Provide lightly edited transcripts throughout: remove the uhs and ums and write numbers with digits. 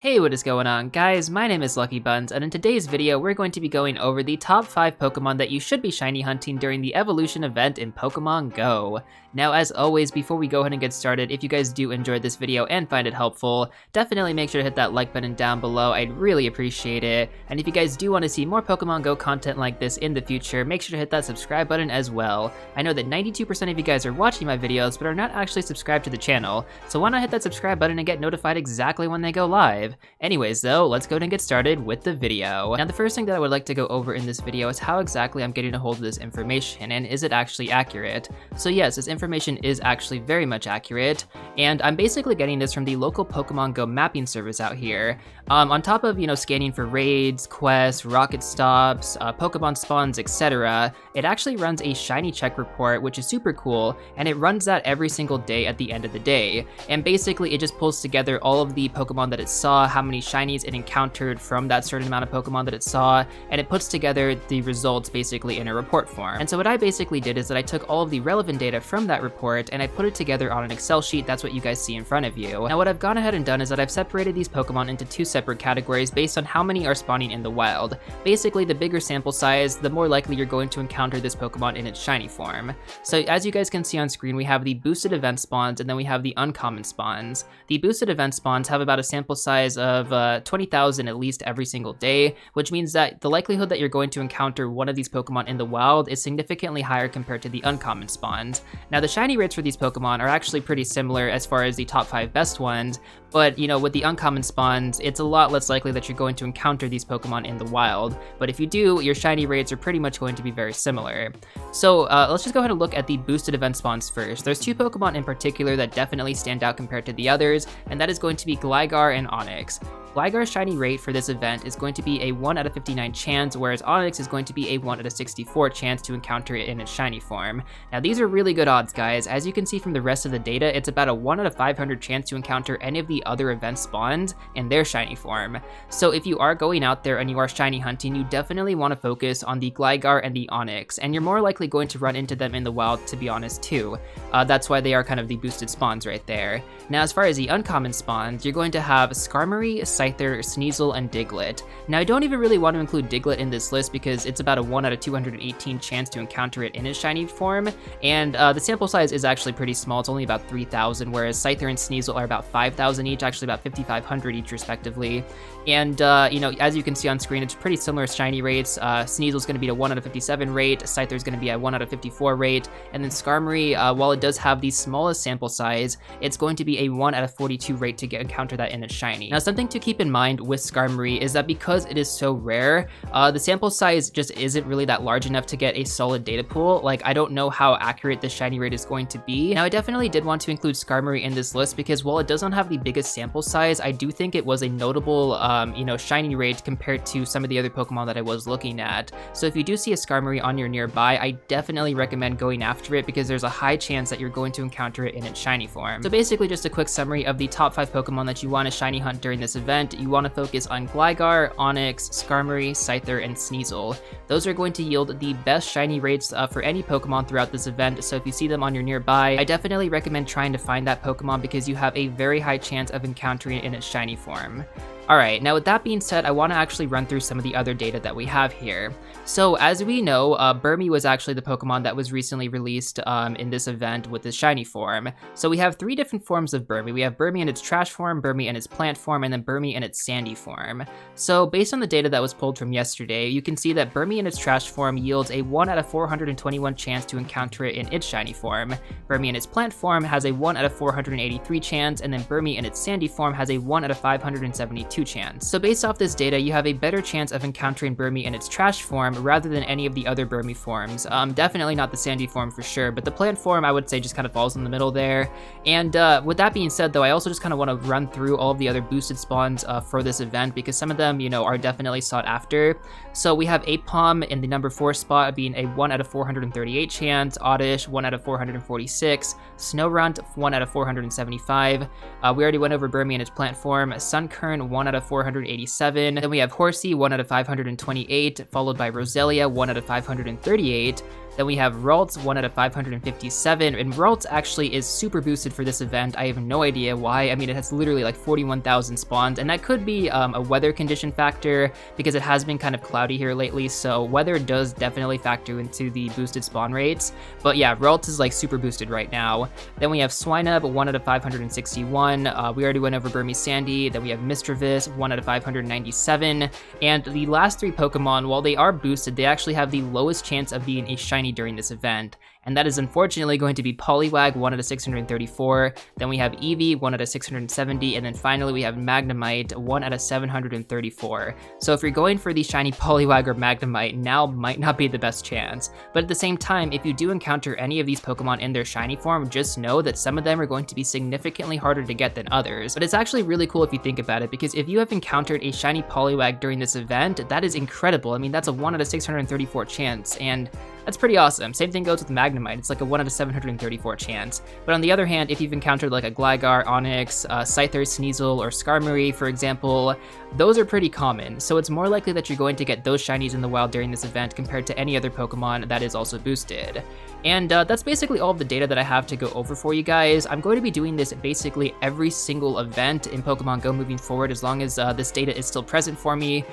Hey, what is going on, guys? My name is LuckyBunz, and in today's video, we're going to be going over the top 5 Pokemon that you should be shiny hunting during the evolution event in Pokemon Go. Now, as always, before we go ahead and get started, if you guys do enjoy this video and find it helpful, definitely make sure to hit that like button down below. I'd really appreciate it. And if you guys do want to see more Pokemon Go content like this in the future, make sure to hit that subscribe button as well. I know that 92% of you guys are watching my videos, but are not actually subscribed to the channel, so why not hit that subscribe button and get notified exactly when they go live? Anyways though, let's go ahead and get started with the video. Now the first thing that I would like to go over in this video is how exactly I'm getting a hold of this information, and is it actually accurate? So yes, this information is actually very much accurate, and I'm basically getting this from the local Pokemon Go mapping service out here. On top of, scanning for raids, quests, rocket stops, Pokemon spawns, etc., it actually runs a shiny check report, which is super cool, and it runs that every single day at the end of the day. And basically it just pulls together all of the Pokemon that it saw, how many shinies it encountered from that certain amount of Pokemon that it saw, and it puts together the results basically in a report form. And so what I basically did is that I took all of the relevant data from that report and I put it together on an Excel sheet. That's what you guys see in front of you. Now what I've gone ahead and done is that I've separated these Pokemon into 2 separate categories based on how many are spawning in the wild. Basically, the bigger sample size, the more likely you're going to encounter this Pokemon in its shiny form. So as you guys can see on screen, we have the boosted event spawns and then we have the uncommon spawns. The boosted event spawns have about a sample size of 20,000 at least every single day, which means that the likelihood that you're going to encounter one of these Pokemon in the wild is significantly higher compared to the uncommon spawns. Now the shiny rates for these Pokemon are actually pretty similar as far as the top 5 best ones, but with the uncommon spawns, it's a lot less likely that you're going to encounter these Pokemon in the wild. But if you do, your shiny rates are pretty much going to be very similar. So let's just go ahead and look at the boosted event spawns first. There's 2 Pokemon in particular that definitely stand out compared to the others, and that is going to be Gligar and Onix. Gligar's shiny rate for this event is going to be a 1 out of 59 chance, whereas Onix is going to be a 1 out of 64 chance to encounter it in its shiny form. Now these are really good odds, guys. As you can see from the rest of the data, it's about a 1 out of 500 chance to encounter any of the other event spawns in their shiny form. So if you are going out there and you are shiny hunting, you definitely want to focus on the Gligar and the Onix, and you're more likely going to run into them in the wild, to be honest, too. That's why they are kind of the boosted spawns right there. Now as far as the uncommon spawns, you're going to have Skarmory, Scyther, Sneasel, and Diglett. Now I don't even really want to include Diglett in this list because it's about a 1 out of 218 chance to encounter it in its shiny form, and the sample size is actually pretty small. It's only about 3,000, whereas Scyther and Sneasel are about 5,000 each, actually about 5,500 each respectively. And as you can see on screen, it's pretty similar shiny rates. Sneasel's going to be a 1 out of 57 rate, Scyther's going to be a 1 out of 54 rate, and then Skarmory, while it does have the smallest sample size, it's going to be a 1 out of 42 rate to encounter that in its shiny. Now something to keep in mind with Skarmory is that because it is so rare, the sample size just isn't really that large enough to get a solid data pool. Like, I don't know how accurate the shiny rate is going to be. Now I definitely did want to include Skarmory in this list because while it does not have the biggest sample size, I do think it was a notable shiny rate compared to some of the other Pokemon that I was looking at. So if you do see a Skarmory on your nearby, I definitely recommend going after it because there's a high chance that you're going to encounter it in its shiny form. So basically just a quick summary of the top 5 Pokemon that you want to shiny hunt during this event. You want to focus on Gligar, Onix, Skarmory, Scyther, and Sneasel. Those are going to yield the best shiny rates for any Pokemon throughout this event, so if you see them on your nearby, I definitely recommend trying to find that Pokemon because you have a very high chance of encountering it in its shiny form. Alright, now with that being said, I want to actually run through some of the other data that we have here. So as we know, Burmy was actually the Pokemon that was recently released in this event with the shiny form. So we have 3 different forms of Burmy. We have Burmy in its trash form, Burmy in its plant form, and then Burmy in its sandy form. So based on the data that was pulled from yesterday, you can see that Burmy in its trash form yields a 1 out of 421 chance to encounter it in its shiny form. Burmy in its plant form has a 1 out of 483 chance, and then Burmy in its sandy form has a 1 out of 572 chance. So based off this data, you have a better chance of encountering Burmy in its trash form rather than any of the other Burmy forms. Definitely not the sandy form for sure, but the plant form I would say just kind of falls in the middle there. And with that being said though, I also just kind of want to run through all of the other boosted spawns for this event because some of them, are definitely sought after. So we have Apom in the number 4 spot being a 1 out of 438 chance, Oddish 1 out of 446, Snorunt 1 out of 475. We already went over Burmy in its plant form, Sunkern 1 out of 487. Then we have Horsey 1 out of 528, followed by Roselia 1 out of 538. Then we have Ralts, 1 out of 557, and Ralts actually is super boosted for this event. I have no idea why. I mean, it has literally like 41,000 spawns, and that could be a weather condition factor because it has been kind of cloudy here lately, so weather does definitely factor into the boosted spawn rates. But yeah, Ralts is like super boosted right now. Then we have Swinub, 1 out of 561. We already went over Burmese Sandy. Then we have Mischievous, 1 out of 597. And the last 3 Pokemon, while they are boosted, they actually have the lowest chance of being a shiny during this event. And that is unfortunately going to be Poliwag, 1 out of 634. Then we have Eevee, 1 out of 670. And then finally we have Magnemite, 1 out of 734. So if you're going for the shiny Poliwag or Magnemite, now might not be the best chance. But at the same time, if you do encounter any of these Pokemon in their shiny form, just know that some of them are going to be significantly harder to get than others. But it's actually really cool if you think about it, because if you have encountered a shiny Poliwag during this event, that is incredible. I mean, that's a 1 out of 634 chance, and that's pretty awesome. Same thing goes with Magnemite. It's like a 1 out of 734 chance. But on the other hand, if you've encountered like a Gligar, Onix, Scyther, Sneasel, or Skarmory, for example, those are pretty common. So it's more likely that you're going to get those shinies in the wild during this event compared to any other Pokemon that is also boosted. And that's basically all of the data that I have to go over for you guys. I'm going to be doing this basically every single event in Pokemon Go moving forward, as long as this data is still present for me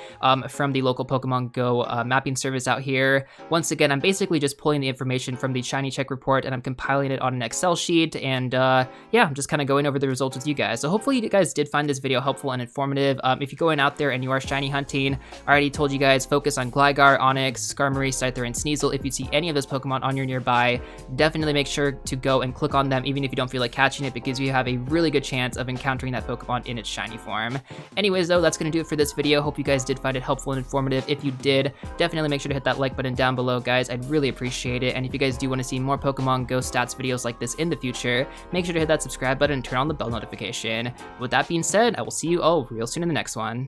from the local Pokemon Go mapping service out here. Once again, I'm basically just pulling the information from the Shiny Check report and I'm compiling it on an Excel sheet, and yeah, I'm just kind of going over the results with you guys. So hopefully you guys did find this video helpful and informative. If you're going out there and you are shiny hunting, I already told you guys, focus on Gligar, Onix, Skarmory, Scyther, and Sneasel. If you see any of those Pokemon on your nearby, definitely make sure to go and click on them, even if you don't feel like catching it, because you have a really good chance of encountering that Pokemon in its shiny form. Anyways though, that's going to do it for this video. Hope you guys did find it helpful and informative. If you did, definitely make sure to hit that like button down below, guys. I'd really appreciate it. And if you guys do want to see more Pokemon Go stats videos like this in the future, make sure to hit that subscribe button and turn on the bell notification. With that being said, I will see you all real soon in the next one.